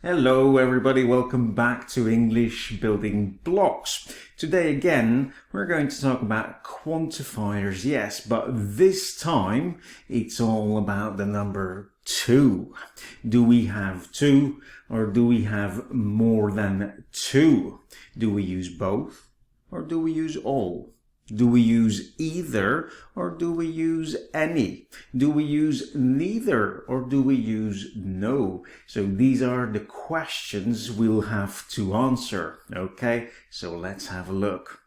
Hello everybody, welcome back to English Building Blocks. Today again we're going to talk about quantifiers, yes, but this time it's all about the number 2. Do we have 2 or do we have more than 2? Do we use both or do we use all? Do we use either or do we use any? Do we use neither or do we use no? So these are the questions we'll have to answer. Okay, so let's have a look.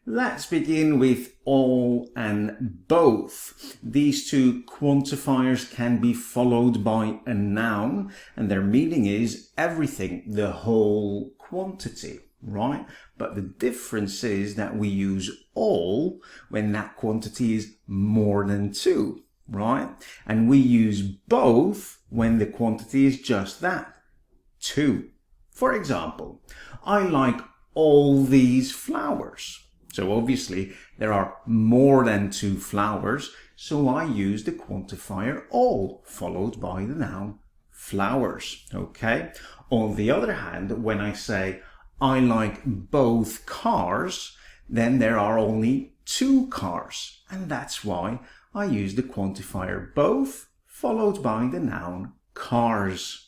Let's begin with all and both. These two quantifiers can be followed by a noun, and their meaning is everything, the whole quantity, right? But the difference is that we use all when that quantity is more than 2, right? And we use both when the quantity is just that, 2. For example, I like all these flowers. So obviously there are more than 2 flowers, so I use the quantifier all followed by the noun flowers, okay? On the other hand, when I say I like both cars, then there are only 2 cars, and that's why I use the quantifier both followed by the noun cars.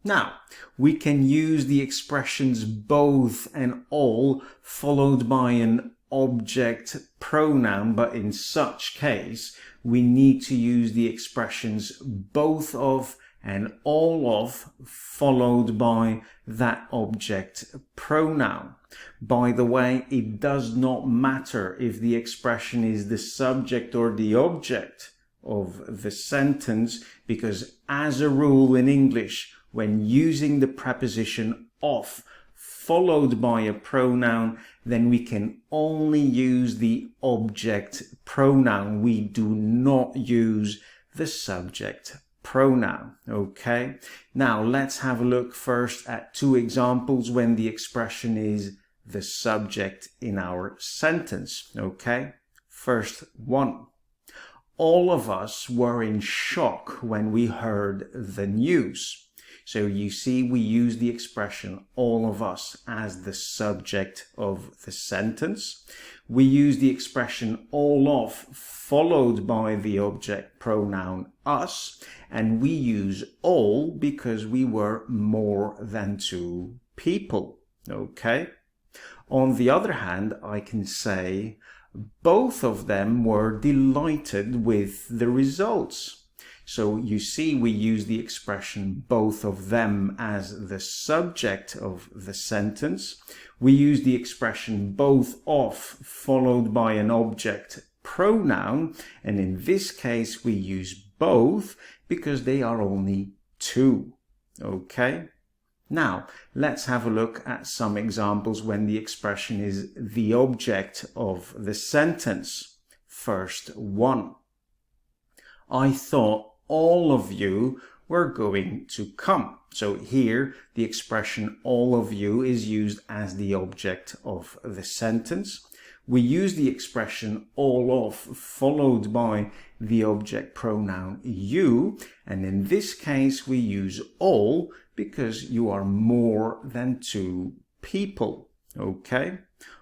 Now, we can use the expressions both and all followed by an object pronoun, but in such case, we need to use the expressions both of and all of followed by that object pronoun. By the way, it does not matter if the expression is the subject or the object of the sentence, because as a rule in English, when using the preposition of followed by a pronoun, then we can only use the object pronoun. We do not use the subject pronoun, okay? Now let's have a look first at 2 examples when the expression is the subject in our sentence, okay? First one. All of us were in shock when we heard the news. So you see, we use the expression all of us as the subject of the sentence. We use the expression all of followed by the object pronoun us, and we use all because we were more than 2 people, okay? On the other hand, I can say both of them were delighted with the results. So you see, we use the expression both of them as the subject of the sentence. We use the expression both of followed by an object pronoun. And in this case, we use both because they are only 2. Okay? Now, let's have a look at some examples when the expression is the object of the sentence. First one. I thought all of you were going to come. So here the expression all of you is used as the object of the sentence. We use the expression all of followed by the object pronoun you, and in this case we use all because you are more than 2 people, okay?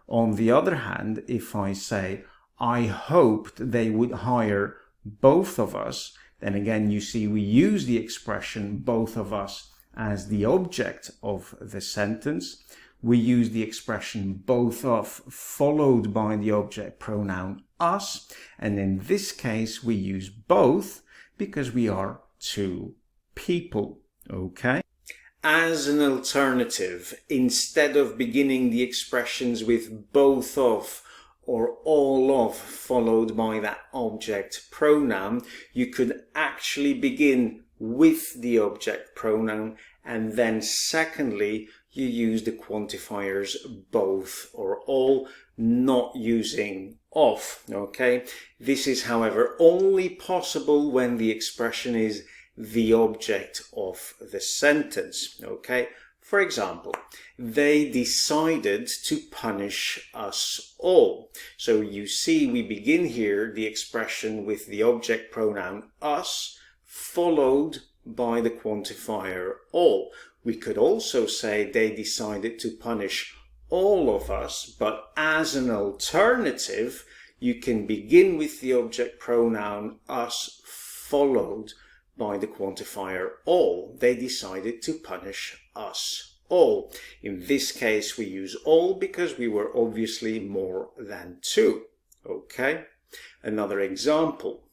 On the other hand, if I say I hoped they would hire both of us, then again, you see, we use the expression both of us as the object of the sentence. We use the expression both of followed by the object pronoun us. And in this case, we use both because we are 2 people. Okay? As an alternative, instead of beginning the expressions with both of or all of followed by that object pronoun, you could actually begin with the object pronoun, and then secondly you use the quantifiers both or all, not using of, okay? This is, however, only possible when the expression is the object of the sentence, okay? For example, they decided to punish us all. So you see, we begin here the expression with the object pronoun us, followed by the quantifier all. We could also say they decided to punish all of us, but as an alternative, you can begin with the object pronoun us, followed by the quantifier all. They decided to punish us all. In this case, we use all because we were obviously more than two. Okay? Another example.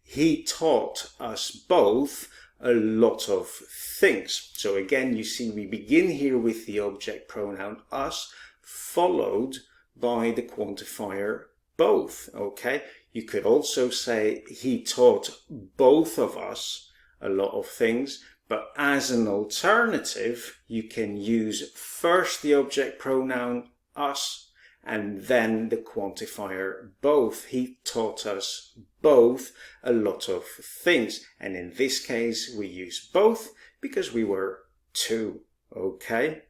He taught us both a lot of things. So again, you see, we begin here with the object pronoun us, followed by the quantifier both. Okay? You could also say he taught both of us a lot of things, but as an alternative, you can use first the object pronoun us and then the quantifier both. He taught us both a lot of things. And in this case, we use both because we were two. Okay?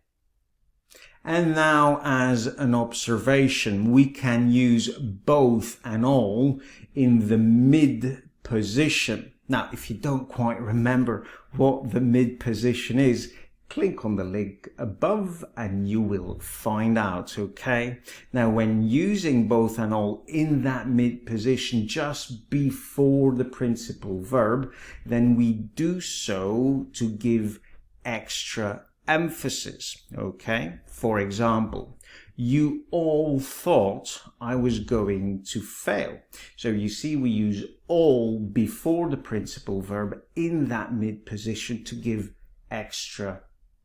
And now, as an observation, we can use both and all in the mid position. Now, if you don't quite remember what the mid position is, click on the link above and you will find out, okay? Now, when using both and all in that mid position just before the principal verb, then we do so to give extra emphasis, okay? For example, you all thought I was going to fail. So you see, we use all before the principal verb in that mid position to give extra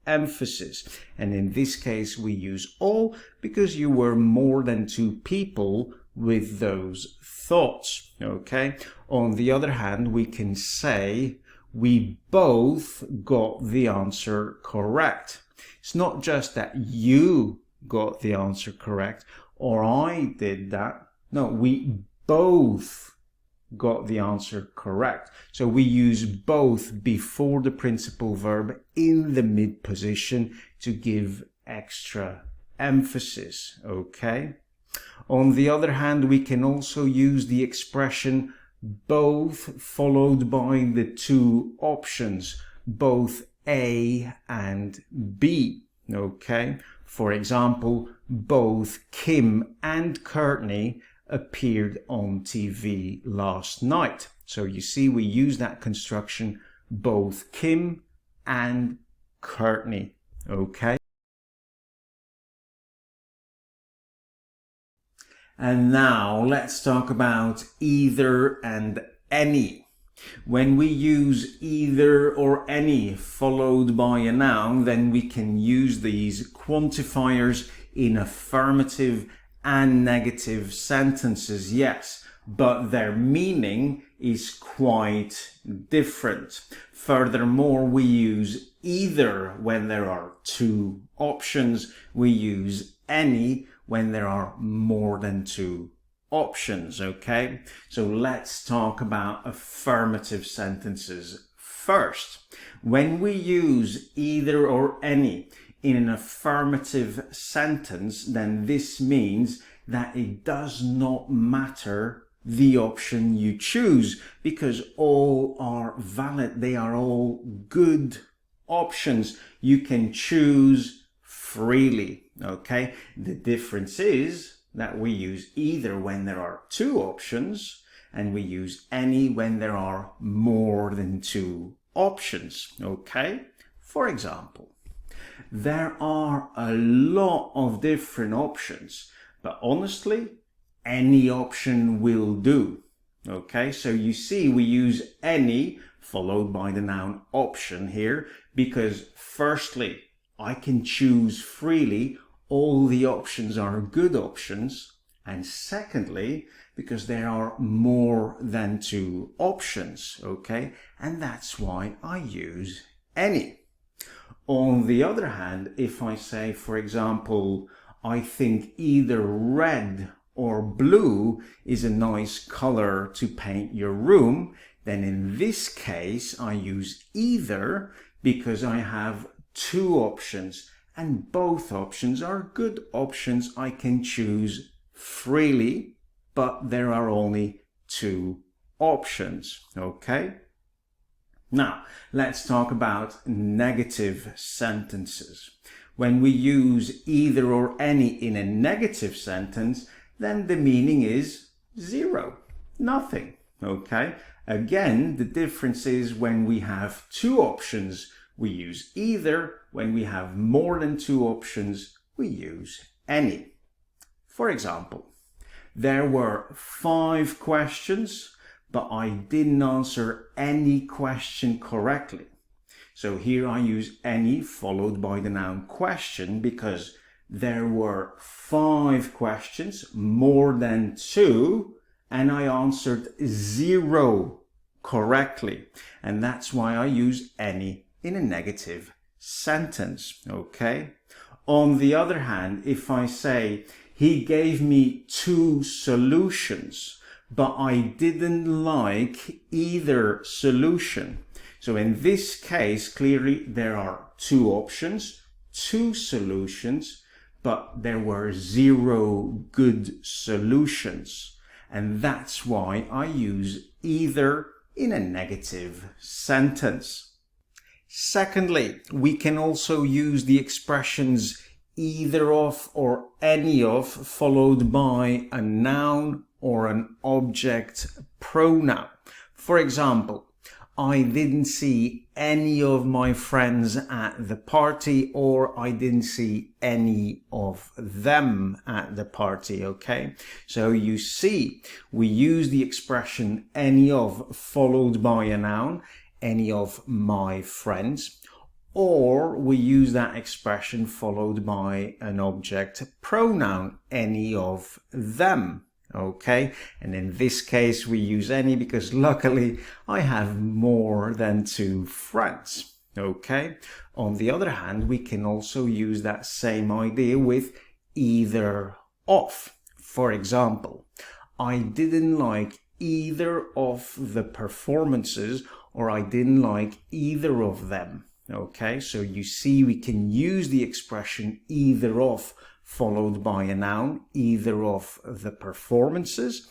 emphasis. And in this case, we use all because you were more than two people with those thoughts, okay? On the other hand, we can say we both got the answer correct. It's not just that you got the answer correct or I did that. No, we both got the answer correct. So we use both before the principal verb in the mid position to give extra emphasis, okay? On the other hand, we can also use the expression both followed by the two options, both A and B, okay? For example, both Kim and Courtney appeared on TV last night. So you see, we use that construction, both Kim and Courtney, okay? And now let's talk about either and any. When we use either or any followed by a noun, then we can use these quantifiers in affirmative and negative sentences, yes, but their meaning is quite different. Furthermore, we use either when there are two options. We use any when there are more than two options, okay? So let's talk about affirmative sentences first. When we use either or any in an affirmative sentence, then this means that it does not matter the option you choose because all are valid. They are all good options. You can choose freely, okay? The difference is that we use either when there are two options and we use any when there are more than two options, okay? For example, there are a lot of different options, but honestly, any option will do, okay? So you see, we use any followed by the noun option here because firstly, I can choose freely. All the options are good options. And secondly, because there are more than two options, okay? And that's why I use any. On the other hand, if I say, for example, I think either red or blue is a nice color to paint your room, then in this case, I use either because I have two options and both options are good options I can choose freely, but there are only two options, okay? Now, let's talk about negative sentences. When we use either or any in a negative sentence, then the meaning is zero, nothing, okay? Again, the difference is when we have two options, we use either. When we have more than two options, we use any. For example, there were 5 questions, but I didn't answer any question correctly. So here I use any followed by the noun question because there were 5 questions, more than 2, and I answered 0 correctly. And that's why I use any in a negative sentence, okay? On the other hand, if I say, he gave me 2 solutions, but I didn't like either solution. So in this case, clearly there are 2 options, 2 solutions, but there were 0 good solutions. And that's why I use either in a negative sentence. Secondly, we can also use the expressions either of or any of followed by a noun or an object pronoun. For example, I didn't see any of my friends at the party, or I didn't see any of them at the party, okay? So you see, we use the expression any of followed by a noun, any of my friends, or we use that expression followed by an object pronoun, any of them. Okay, and in this case we use any because luckily I have more than 2 friends. Okay, on the other hand, we can also use that same idea with either of. For example, I didn't like either of the performances, or I didn't like either of them. Okay, so you see we can use the expression either of followed by a noun, either of the performances,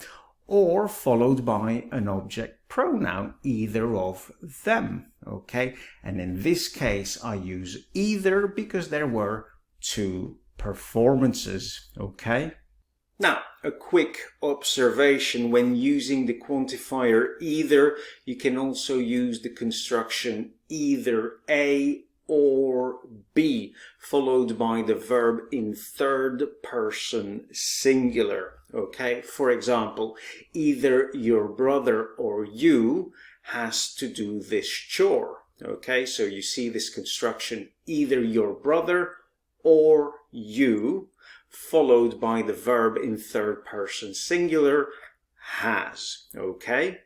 or followed by an object pronoun, either of them, okay? And in this case, I use either because there were 2 performances, okay? Now, a quick observation: when using the quantifier either, you can also use the construction either A or B, followed by the verb in third person singular, okay? For example, either your brother or you has to do this chore, okay? So you see this construction, either your brother or you, followed by the verb in third person singular, has, okay?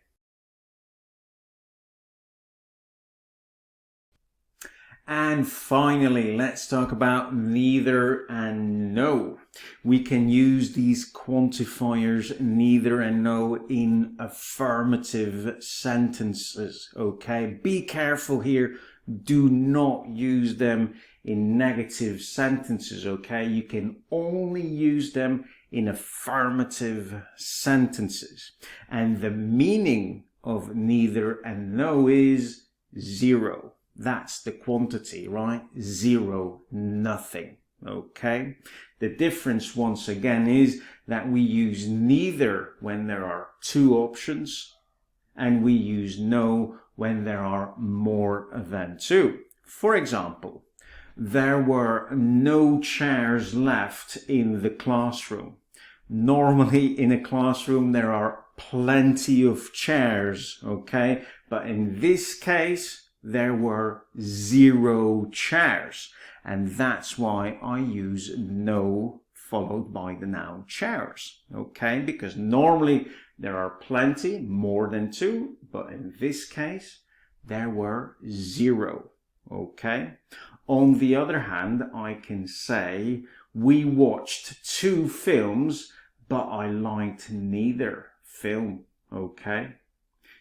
And finally, let's talk about neither and no. We can use these quantifiers neither and no in affirmative sentences, okay? Be careful here. Do not use them in negative sentences, okay? You can only use them in affirmative sentences. And the meaning of neither and no is 0. That's the quantity, right? 0, nothing, okay? The difference, once again, is that we use neither when there are 2 options, and we use no when there are more than 2. For example, there were no chairs left in the classroom. Normally, in a classroom, there are plenty of chairs, okay? But in this case, there were 0 chairs, and that's why I use no followed by the noun chairs, okay? Because normally there are plenty, more than 2, but in this case there were 0, okay? On the other hand, I can say we watched 2 films, but I liked neither film, okay?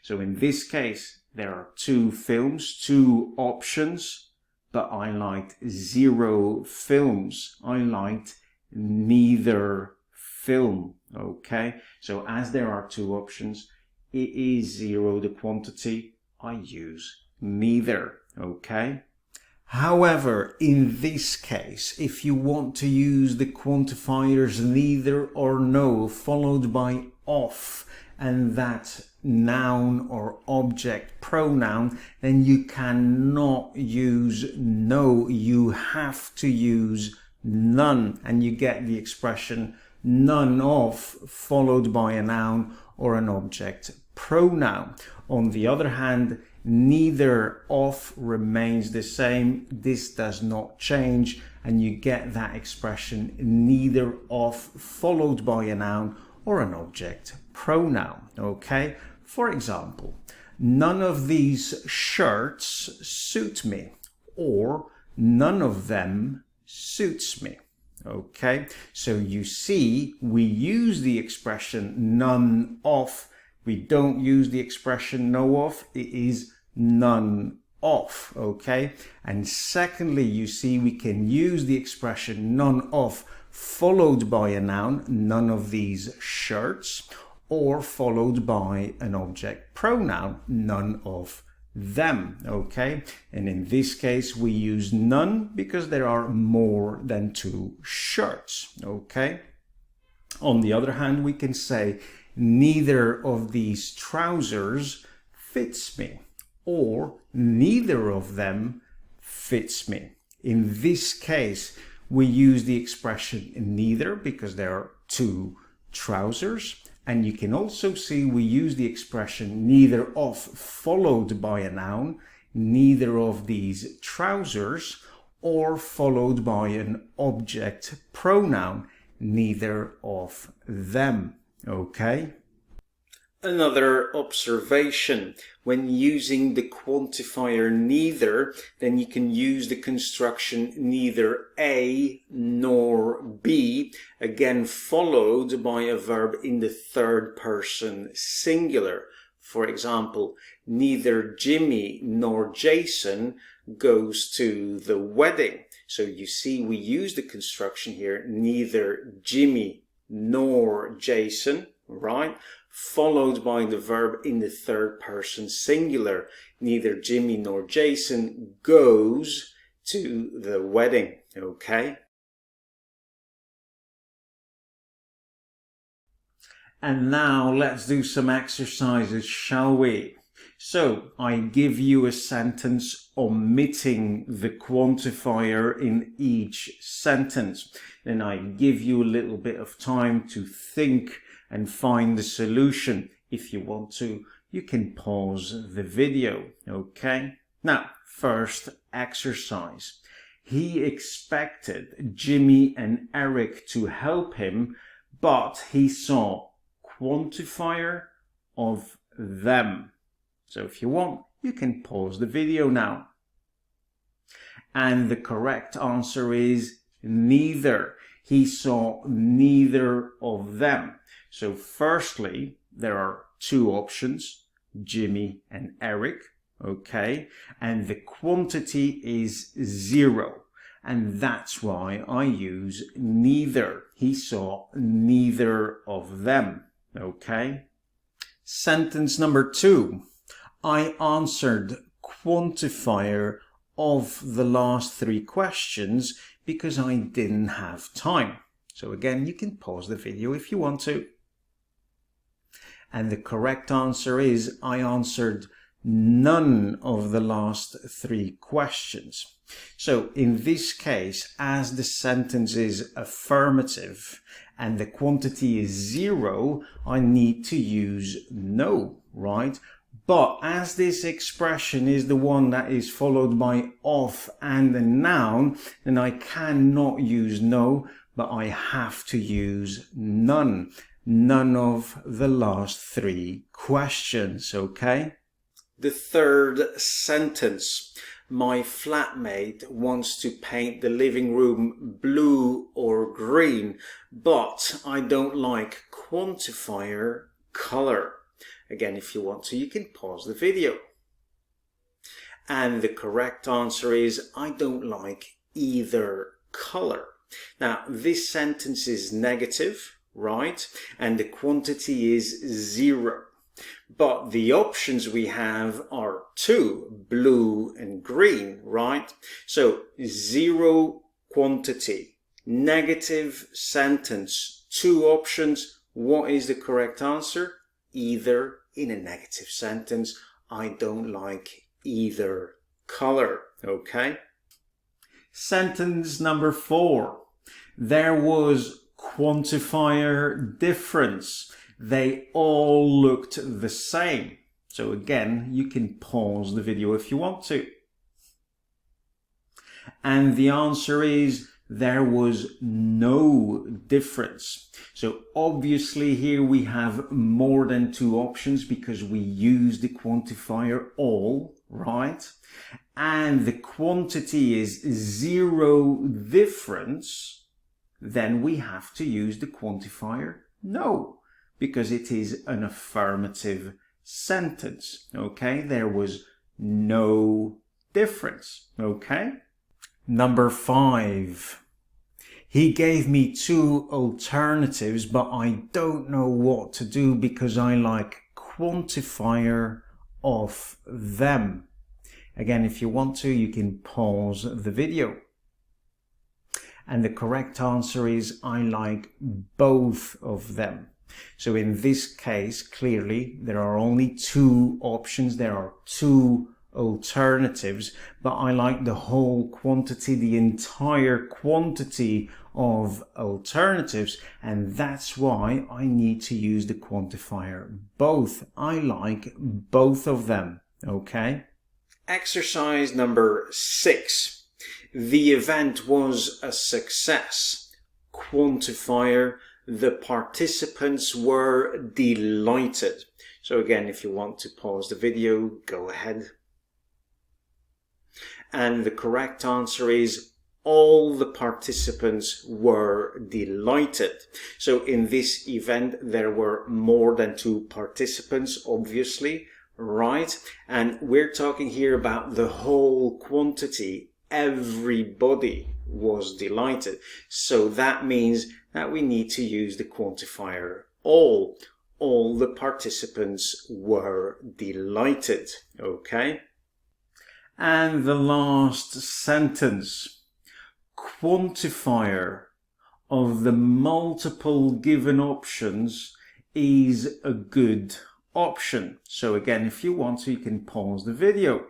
So in this case, there are 2 films, 2 options, but I liked 0 films. I liked neither film. Okay, so as there are 2 options, it is 0 the quantity, I use neither. Okay. However, in this case, if you want to use the quantifiers neither or no followed by of and that noun or object pronoun, then you cannot use no. You have to use none, and you get the expression none of followed by a noun or an object pronoun. On the other hand, neither of remains the same. This does not change, and you get that expression neither of followed by a noun or an object pronoun. Okay, for example, none of these shirts suit me, or none of them suits me. Okay, so you see we use the expression none of. We don't use the expression no of. It is none of. Okay, and secondly, you see we can use the expression none of followed by a noun, none of these shirts, or followed by an object pronoun, none of them. Okay, and in this case we use none because there are more than 2 shirts. Okay, on the other hand, we can say neither of these trousers fits me, or neither of them fits me. In this case, we use the expression neither because there are 2 trousers, and you can also see we use the expression neither of followed by a noun, neither of these trousers, or followed by an object pronoun, neither of them. Okay. Another observation, when using the quantifier neither, then you can use the construction neither A nor B, again followed by a verb in the 3rd person singular. For example, neither Jimmy nor Jason goes to the wedding. So you see we use the construction here, neither Jimmy nor Jason, right? Followed by the verb in the 3rd person singular. Neither Jimmy nor Jason goes to the wedding. Okay? And now let's do some exercises, shall we? So I give you a sentence omitting the quantifier in each sentence. Then I give you a little bit of time to think and find the solution. If you want to, you can pause the video. Okay? Now, first exercise. He expected Jimmy and Eric to help him, but he saw quantifier of them. So if you want, you can pause the video now. And the correct answer is neither. He saw neither of them. So firstly, there are 2 options, Jimmy and Eric, okay? And the quantity is 0. And that's why I use neither. He saw neither of them, okay? Sentence number 2. I answered quantifier of the last 3 questions because I didn't have time. So again, you can pause the video if you want to. And the correct answer is I answered none of the last 3 questions. So in this case, as the sentence is affirmative and the quantity is 0, I need to use no, right? But as this expression is the one that is followed by of and a noun, then I cannot use no, but I have to use none. None of the last 3 questions, okay? The 3rd sentence. My flatmate wants to paint the living room blue or green, but I don't like quantifier color. Again, if you want to, you can pause the video. And the correct answer is, I don't like either color. Now, this sentence is negative, right? And the quantity is 0. But the options we have are 2, blue and green, right? So 0 quantity, negative sentence, 2 options. What is the correct answer? Either in a negative sentence. I don't like either color, okay? Sentence number 4. There was quantifier difference. They all looked the same. So again, you can pause the video if you want to. And the answer is, there was no difference. So obviously here we have more than 2 options because we use the quantifier all, right? And the quantity is 0 difference, then we have to use the quantifier no, because it is an affirmative sentence, okay? There was no difference, okay? Number 5. He gave me 2 alternatives, but I don't know what to do because I like quantifier of them. Again, if you want to, you can pause the video. And the correct answer is, I like both of them. So in this case, clearly, there are only 2 options. There are 2 alternatives, but I like the whole quantity, the entire quantity of alternatives, and that's why I need to use the quantifier both. I like both of them, okay? Exercise number 6. The event was a success. Quantifier, the participants were delighted. So again, if you want to pause the video, go ahead. And the correct answer is, all the participants were delighted. So in this event, there were more than 2 participants, obviously, right? And we're talking here about the whole quantity. Everybody was delighted. So that means that we need to use the quantifier all. All the participants were delighted, okay? And the last sentence, quantifier of the multiple given options is a good option. So again, if you want to, you can pause the video.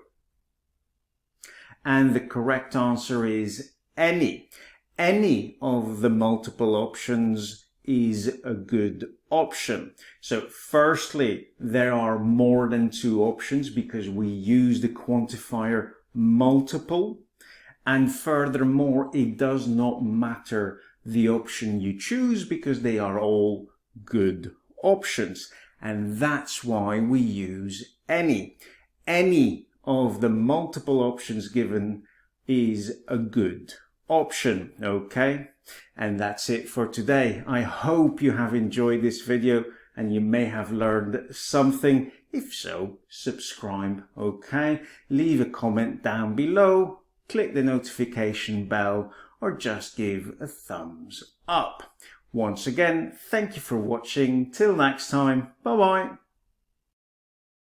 And the correct answer is any. Any of the multiple options is a good option. So firstly, there are more than 2 options because we use the quantifier multiple. And furthermore, it does not matter the option you choose because they are all good options. And that's why we use any. Any of the multiple options given is a good option, okay? And that's it for today. I hope you have enjoyed this video and you may have learned something. If so, subscribe, okay? Leave a comment down below, click the notification bell, or just give a thumbs up. Once again, thank you for watching. Till next time, bye bye.